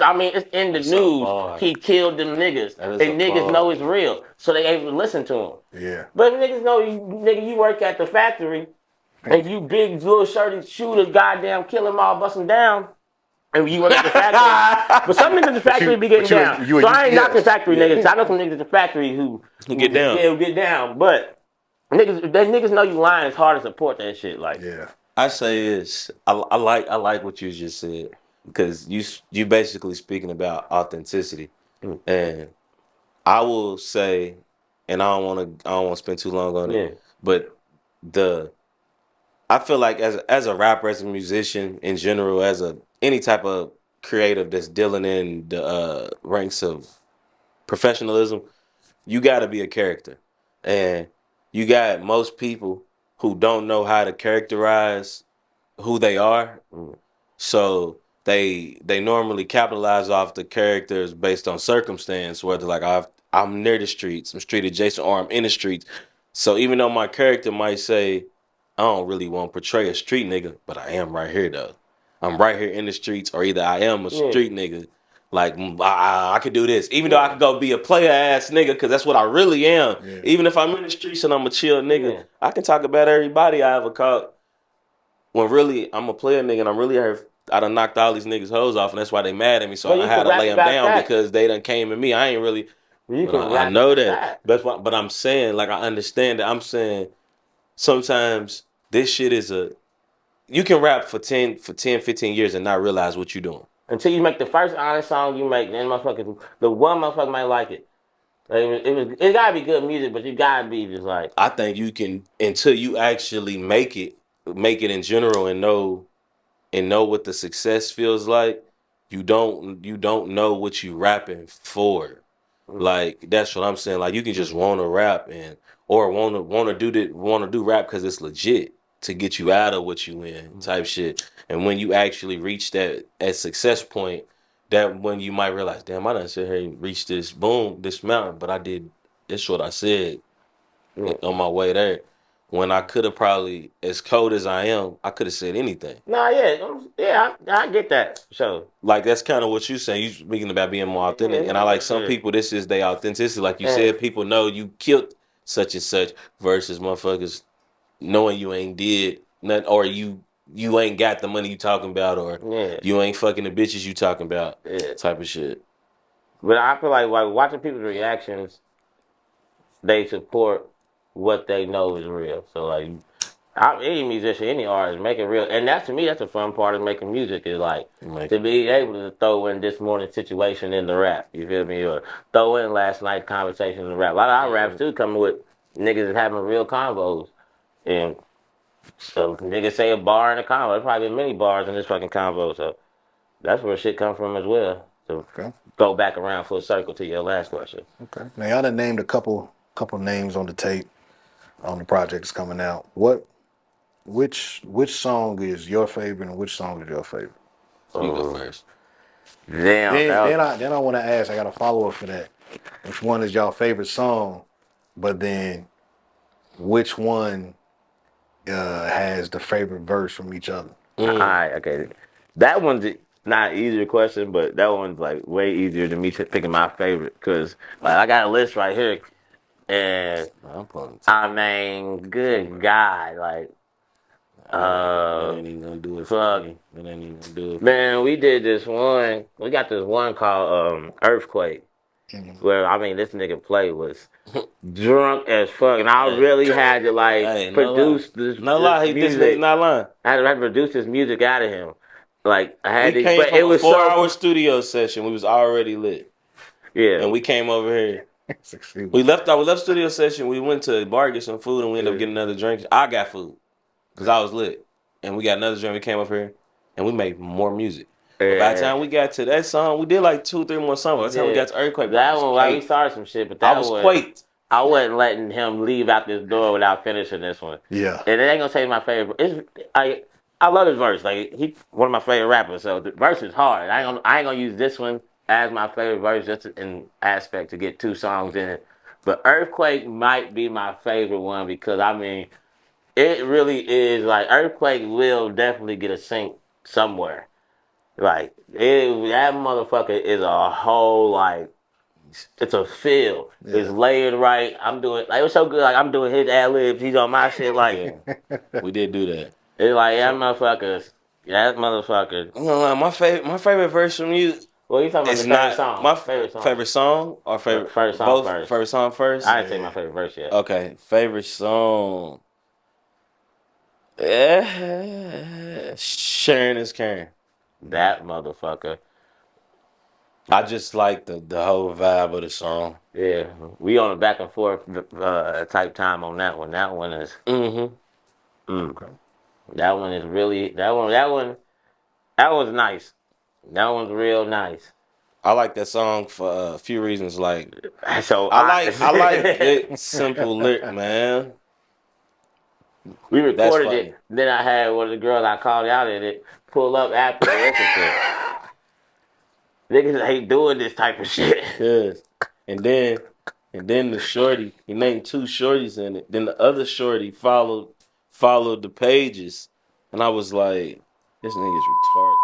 I mean, it's in the news. He killed them niggas. And niggas know it's real. So they able to listen to him. Yeah. But if niggas know you work at the factory, and you big little shirty shooter, goddamn kill them all, bust them down. And you work at the factory. But some niggas at the factory be getting down. So I ain't knocking factory niggas. I know some niggas at the factory who get down. Yeah, get down. But niggas know you lying, it's hard to support that shit. Like I say is I like what you just said because you basically speaking about authenticity. And I will say, and I don't want to spend too long on it, but I feel like as a rapper, as a musician in general, as any type of creative that's dealing in the ranks of professionalism, you got to be a character, and you got most people who don't know how to characterize who they are, so they normally capitalize off the characters based on circumstance, whether like I'm near the streets, I'm street adjacent, or I'm in the streets. So even though my character might say, I don't really want to portray a street nigga, but I am right here though. I'm right here in the streets, or either I am a street nigga. Like I could do this, even though I could go be a player ass nigga, because that's what I really am. Yeah. Even if I'm in the streets and I'm a chill nigga, I can talk about everybody I ever caught. When really I'm a player nigga, and I'm really I done knocked all these niggas hoes off, and that's why they mad at me. So I had to lay them down because they done came at me. I ain't really. I know that. But I'm saying, like, I understand that. I'm saying sometimes this shit is you can rap for 10, 15 years and not realize what you're doing. Until you make the first honest song you make, then the one motherfucker might like it. It gotta be good music, but you gotta be just like. I think you can, until you actually make it in general and know what the success feels like. You don't know what you rapping for. Like that's what I'm saying. Like you can just want to rap or want to do rap because it's legit to get you out of what you in type shit. And when you actually reach that success point, that when you might realize, damn, I done sit here and reached this mountain, but I did this what I said on my way there. When I could have probably, as cold as I am, I could have said anything. Nah, I get that. So, like that's kind of what you saying. You speaking about being more authentic, and I like some people. This is their authenticity. Like you said, people know you killed such and such versus motherfuckers knowing you ain't did nothing, or you ain't got the money you talking about, or you ain't fucking the bitches you talking about, type of shit. But I feel like watching people's reactions, they support what they know is real. So like, any musician, any artist, make it real, and to me, that's the fun part of making music is like to be able to throw in this morning situation in the rap. You feel me? Or throw in last night's conversation in the rap. A lot of our raps too coming with niggas that's having real convos, and so niggas say a bar in a convo. There's probably many bars in this fucking convo. So that's where shit come from as well. So go back around full circle to your last question. Okay. Now y'all done named a couple names on the tape on the projects coming out. Which song is your favorite and which song is your favorite? You go first. Damn. Then I want to ask. I got a follow up for that. Which one is y'all favorite song? But then, which one has the favorite verse from each other? All right. Okay. That one's not an easier question, but that one's like way easier than me picking my favorite because like I got a list right here, and I mean, good God, like That ain't even gonna do it for me. That ain't even gonna do it. Man, we did this one. We got this one called Earthquake. Where I mean, this nigga play was drunk as fuck, and I really had to like produce this. No lie, this nigga's not lying. I had to produce this music out of him. Like I had we to, came but from it was a 4-hour studio session. We was already lit. Yeah, and we came over here. We left studio session. We went to a bar get some food, and we ended up getting another drink. I got food because I was lit, and we got another drink. We came up here, and we made more music. But by the time we got to that song, we did like 2-3 more songs. By the time we got to Earthquake, that one, like, we started some shit, but that I was quaked. I wasn't letting him leave out this door without finishing this one. Yeah, and it ain't gonna say my favorite. I love his verse. Like he one of my favorite rappers. So the verse is hard. I ain't gonna use this one as my favorite verse just in aspect to get 2 songs in it. But Earthquake might be my favorite one because I mean, it really is like Earthquake will definitely get a sync somewhere. Like that motherfucker is a whole like it's a feel. Yeah. It's layered right. I'm doing like it was so good. Like I'm doing his ad libs. He's on my shit. Like we did do that. It's like that motherfucker. My favorite verse from you. Well, you talking about the favorite song? My favorite song or favorite first song both first. Favorite song first. I didn't say my favorite verse yet. Okay, favorite song. Sharing is caring. That motherfucker. I just like the whole vibe of the song. Yeah, we on a back and forth type time on that one. That one is. Okay. That one is really that one's nice. That one's real nice. I like that song for a few reasons. Like, so I like it, simple lyric, man. We recorded it. Then I had one of the girls I called out in it pull up after the episode. Niggas ain't doing this type of shit. Yes. And then the shorty, he named 2 shorties in it. Then the other shorty followed the pages, and I was like, this nigga's retarded.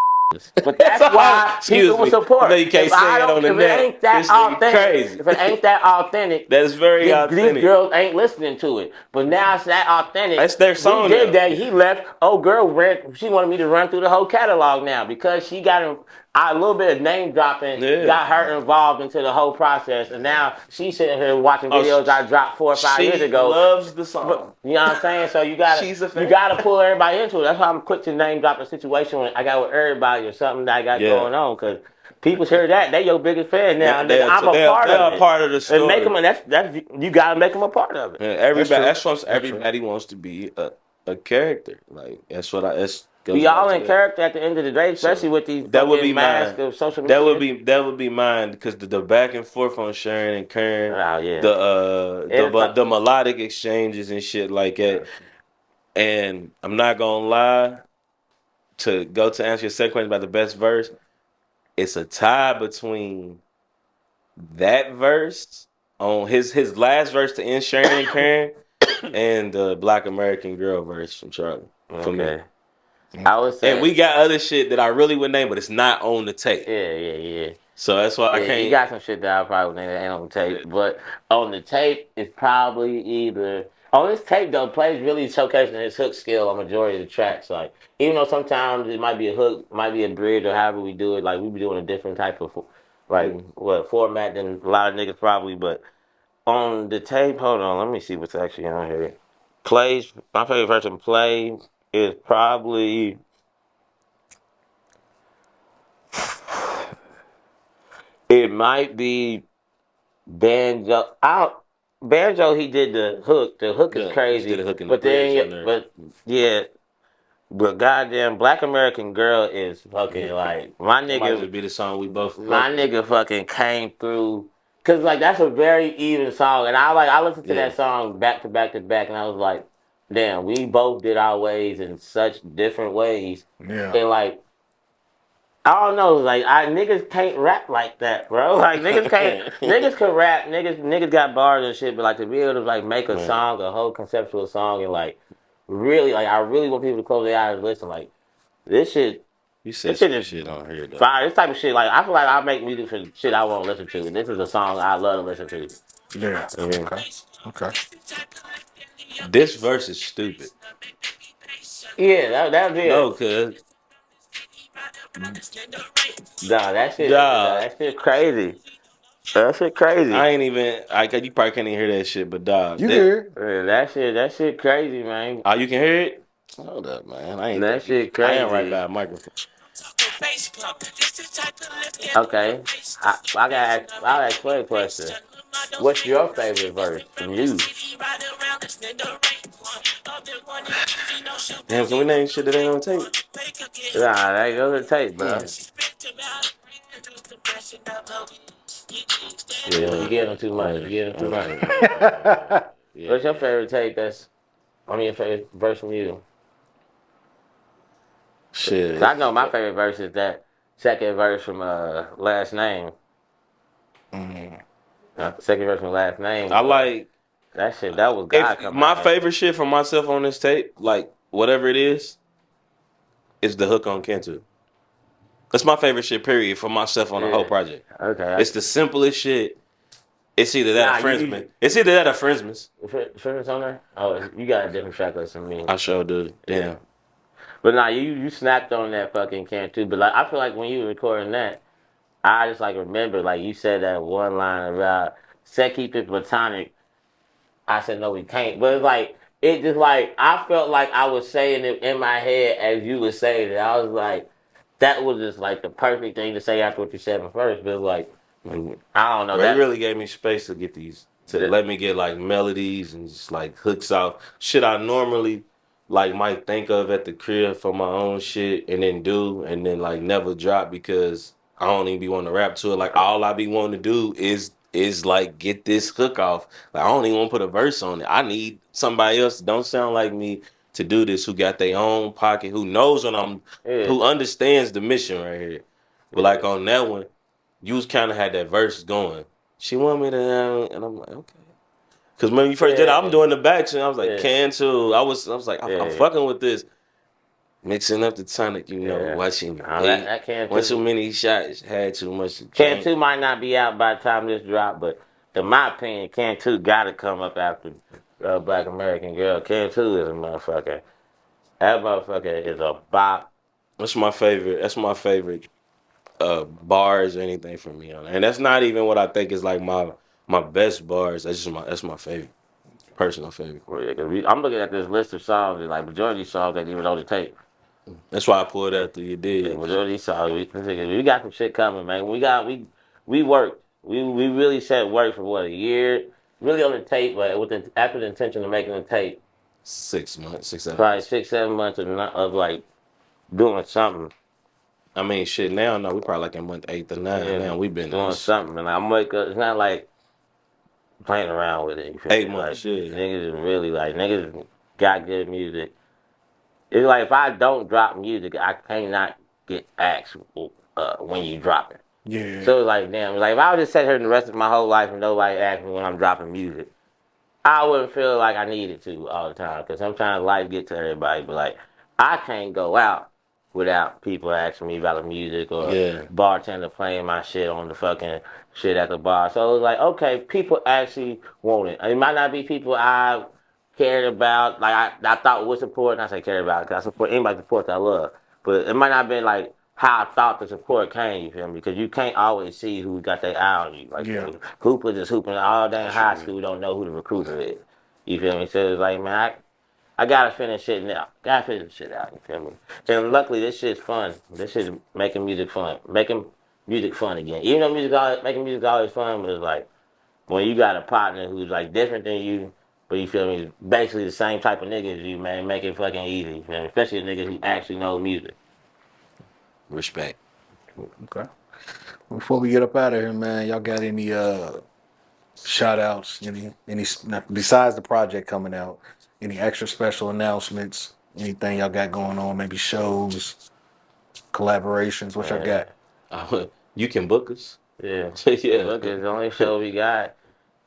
But that's why people will support. You can't say it on the net. If it ain't that authentic, if it ain't that authentic, that's very authentic. These girls ain't listening to it. But now it's that authentic. That's their song. He did that. He left. Oh, girl, she wanted me to run through the whole catalog now because she got him. A little bit of name dropping got her involved into the whole process, and now she's sitting here watching videos I dropped 4 or 5 years ago. She loves the song. But, you know what I'm saying? So you gotta pull everybody into it. That's why I'm quick to name drop a situation when I got with everybody or something that I got going on because people hear that they your biggest fan now. I'm a part of it. They're a part of the story. And make them. That's you gotta make them a part of it. Yeah, everybody wants to be a character. Like that's. We all in character at the end of the day, especially with these masks of social media. That would be mine because the back and forth on sharing and caring, the melodic exchanges and shit like that. And I'm not gonna lie, to answer your second question about the best verse, it's a tie between that verse on his last verse to end sharing and caring and the Black American Girl verse from Charlie for me. I would say, and we got other shit that I really would name, but it's not on the tape. Yeah. So that's why I can't. You got some shit that I probably would name that ain't on the tape, but on the tape, it's probably either on this tape though. Play's really showcasing his hook skill on majority of the tracks. Like even though sometimes it might be a hook, might be a bridge, or however we do it. Like we be doing a different type of format than a lot of niggas probably. But on the tape, hold on, let me see what's actually on here. Play's my favorite version. Play is probably it might be Banjo. Banjo, he did the hook. The hook is crazy. He did a hook in but the then, but goddamn, Black American Girl is fucking like my nigga. Might just be the song we both. My nigga fucking came through because like that's a very even song, and I listened to that song back to back to back, and I was like. Damn, we both did our ways in such different ways. Yeah. And like, I don't know, like niggas can't rap like that, bro. Like niggas can't niggas can rap, niggas got bars and shit, but like to be able to like make a song, a whole conceptual song and like really like I really want people to close their eyes and listen. Like this shit you said this shit on here though. Fire. This type of shit, like I feel like I make music for shit I want to listen to. And this is a song I love to listen to. Yeah. Okay. This verse is stupid. Yeah, that was it. No, cuz. Nah, Dog. that shit crazy. That shit crazy. I ain't even. You probably can't even hear that shit, but dog. You can hear it. Yeah, that shit crazy, man. Oh, you can hear it? Hold up, man. That shit I ain't right crazy. by a microphone. Okay, I'll ask you a question. What's your favorite verse from you? Damn, can we name shit that ain't on tape? Nah, that goes to tape, bro. Mm. You Yeah. get them too much. You get them too much. Yeah. What's your favorite tape? Your favorite verse from you? Shit. I know my favorite verse is that second verse from Last Name. Mm. Second verse from Last Name. I like That shit. That was God if coming my out. favorite shit from myself on this tape, like whatever it is the hook on Kentu. That's my favorite shit, period, for myself on the whole project. Okay. It's the simplest shit. It's either that or Friendsman. It's either that or Friendsman's. Friendsman's on there? Oh, you got a different track list than me. I sure do. Damn. Yeah. But nah, you snapped on that fucking can too. But like, I feel like when you were recording that, I just like remember like you said that one line about "Set keep it platonic." I said no, we can't. But it's like it just like I felt like I was saying it in my head as you were saying it. I was like, that was just like the perfect thing to say after what you said at first. But it was like I don't know. They That really gave me space to get these, to let me get like melodies and just like hooks out. Shit I normally like might think of at the crib for my own shit and then do and then like never drop because I don't even be wanting to rap to it. Like all I be wanting to do is like get this hook off. Like I don't even want to put a verse on it. I need somebody else that don't sound like me to do this, who got their own pocket, who knows what who understands the mission right here. But like on that one, you was kind of had that verse going. She want me to, and I'm like, okay. Because when you first did it, I'm doing the backs, and I was like, can too. I was like, I'm fucking with this. Mixing up the tonic, watching. That can One too many shots, had too much. Can 2 might not be out by the time this drop, but in my opinion, Can 2 got to come up after Black American Girl. Can 2 is a motherfucker. That motherfucker is a bop. That's my favorite. That's my favorite bars or anything from me on it. And that's not even what I think is like my best bars. That's my favorite. Personal favorite. Well, yeah, I'm looking at this list of songs, and like majority of these songs ain't even on the tape. That's why I pulled after you did. Yeah, majority of these songs, we got some shit coming, man. We worked. We really set work for what, a year? Really on the tape, but after the intention of making the tape. 6 months, 6, 7 Probably months. 6, 7 months of like doing something. I mean, shit. Now, no, we probably like in month 8 to 9. Yeah, now we've been doing something, and I'm like, it's not like playing around with it. You feel 8 me? months. Like, Yeah, niggas is really like niggas got good music. It's like if I don't drop music, I cannot get asked when you drop it. Yeah. So it's like damn, like if I would just sit here the rest of my whole life and nobody asked me when I'm dropping music, I wouldn't feel like I needed to all the time because sometimes life get to everybody. But like I can't go out without people asking me about the music or bartender playing my shit on the fucking shit at the bar. So it's like okay, people actually want it. It might not be people I cared about, like I thought would support. And I say cared about because I support anybody support that I love, but it might not be like how I thought the support came. You feel me? Because you can't always see who got their eye on you. Like hoopers is hooping all day in high school. Don't know who the recruiter is. You feel me? So it's like man, I gotta finish shit now. Gotta finish shit out. You feel me? And luckily this shit's fun. This shit's making music fun. Making music fun again. Even though making music always fun, but it's like when you got a partner who's like different than you. But you feel me? Basically the same type of nigga as you, man. Make it fucking easy. You feel me? Especially a nigga who actually knows music. respect. Okay. Before we get up out of here, man, y'all got any shout outs? Any besides the project coming out? Any extra special announcements? Anything y'all got going on? Maybe shows, collaborations? What y'all got? You can book us. Yeah. Yeah. Look, it's the only show we got.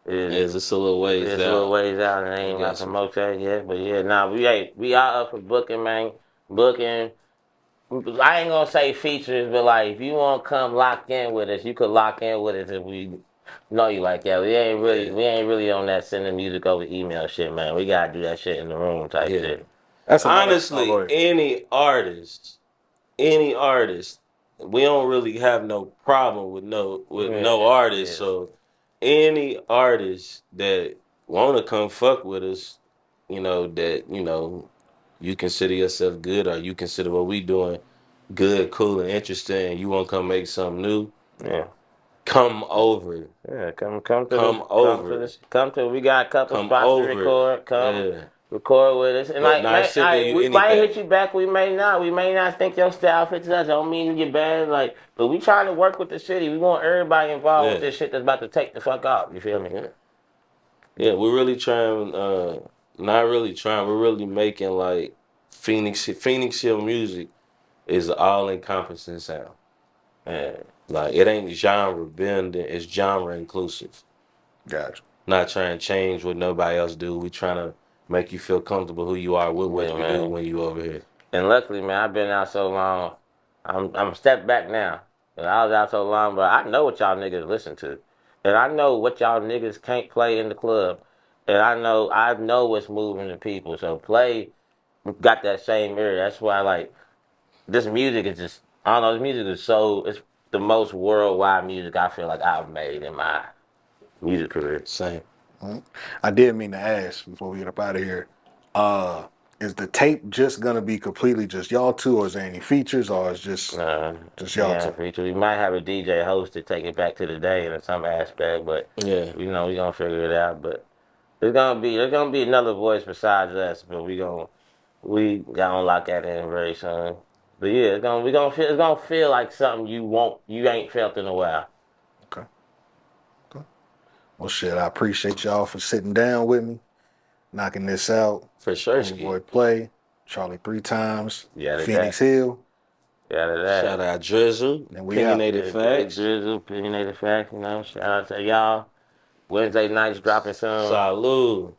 It's a little ways It's out. a little ways out, and I ain't got to promote that yet. But yeah, nah, we are up for booking, man. Booking. I ain't gonna say features, but like if you want to come lock in with us, you could lock in with us if we know you like that. We ain't really on that sending music over email shit, man. We gotta do that shit in the room type shit. That's another. Oh, Honestly, go ahead. any artist, we don't really have no problem with no artist. Yeah. So any artist that wanna come fuck with us, that you consider yourself good or you consider what we doing good, cool, and interesting, and you want to come make something new, Yeah. come over. Yeah, come Come over. we got a couple Come spots to over. record. Come Yeah. record with us. And But like, not man, sending you we might hit anything. you back. We may not. We may not think your style fits us. Don't mean you get bad. Like, but we trying to work with the city. We want everybody involved with Yeah. this shit that's about to take the fuck off. You feel me? Yeah, we're really trying, not really trying, we're really making like Phoenix Hill music is all encompassing sound. Yeah. Like it ain't genre bending, it's genre inclusive. Gotcha. Not trying to change what nobody else do. We trying to make you feel comfortable who you are with what Yeah, you do man. when you over here. And luckily, man, I've been out so long. I'm a step back now. And I was out so long, but I know what y'all niggas listen to, and I know what y'all niggas can't play in the club, and I know what's moving the people. So play got that same area. That's why like this music is just I don't know. This music is it's the most worldwide music I feel like I've made in my music career. Same. I did mean to ask before we get up out of here. Is the tape just gonna be completely just y'all two, or is there any features, or is just y'all two? We might have a DJ host to take it back to the day in some aspect, but Yeah. we gonna figure it out. But there's gonna be another voice besides us, but we gonna lock that in very soon. But yeah, it's gonna feel like something you ain't felt in a while. Okay. Okay. Well, shit, I appreciate y'all for sitting down with me, knocking this out. For sure. Boy, play Charlie 3 times. Yeah, Phoenix Hill. Shout out Drizzle. And we out. Opinionated Facts. Drizzle, opinionated facts. Shout out to y'all. Wednesday nights dropping some. Salud.